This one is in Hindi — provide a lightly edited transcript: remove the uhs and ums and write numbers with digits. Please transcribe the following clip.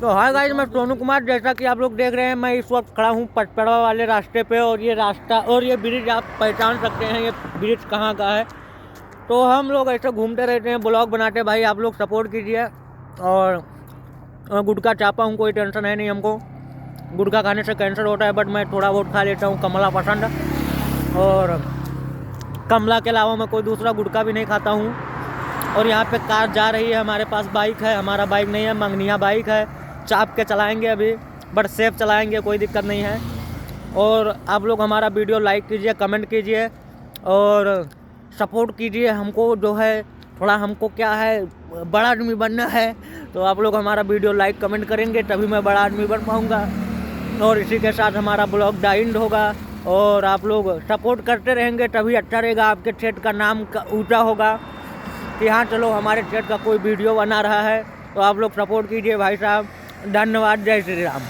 तो हाय गाइस, मैं सोनू कुमार। जैसा कि आप लोग देख रहे हैं, मैं इस वक्त खड़ा हूँ पचपड़वा वाले रास्ते पे। और ये रास्ता और ये ब्रिज आप पहचान सकते हैं, ये ब्रिज कहाँ का है। तो हम लोग ऐसे घूमते रहते हैं, ब्लॉग बनाते हैं। भाई आप लोग सपोर्ट कीजिए। और गुटखा चापा हूँ, कोई टेंशन है नहीं हमको। गुटखा खाने से कैंसर होता है, बट मैं थोड़ा बहुत खा लेता हूँ। कमला पसंद, और कमला के अलावा मैं कोई दूसरा गुटखा भी नहीं खाता हूँ। और यहाँ पे कार जा रही है, हमारे पास बाइक है। हमारा बाइक नहीं है, मंगनिया बाइक है। चाप के चलाएंगे अभी, बट सेफ चलाएंगे, कोई दिक्कत नहीं है। और आप लोग हमारा वीडियो लाइक कीजिए, कमेंट कीजिए और सपोर्ट कीजिए हमको। जो है थोड़ा हमको क्या है, बड़ा आदमी बनना है। तो आप लोग हमारा वीडियो लाइक कमेंट करेंगे तभी मैं बड़ा आदमी बन पाऊँगा। और इसी के साथ हमारा ब्लॉग डाइंड होगा। और आप लोग सपोर्ट करते रहेंगे तभी अच्छा रहेगा, आपके क्षेत्र का नाम ऊँचा होगा कि हाँ चलो हमारे क्षेत्र का कोई वीडियो बना रहा है। तो आप लोग सपोर्ट कीजिए भाई साहब। धन्यवाद। जय श्री राम।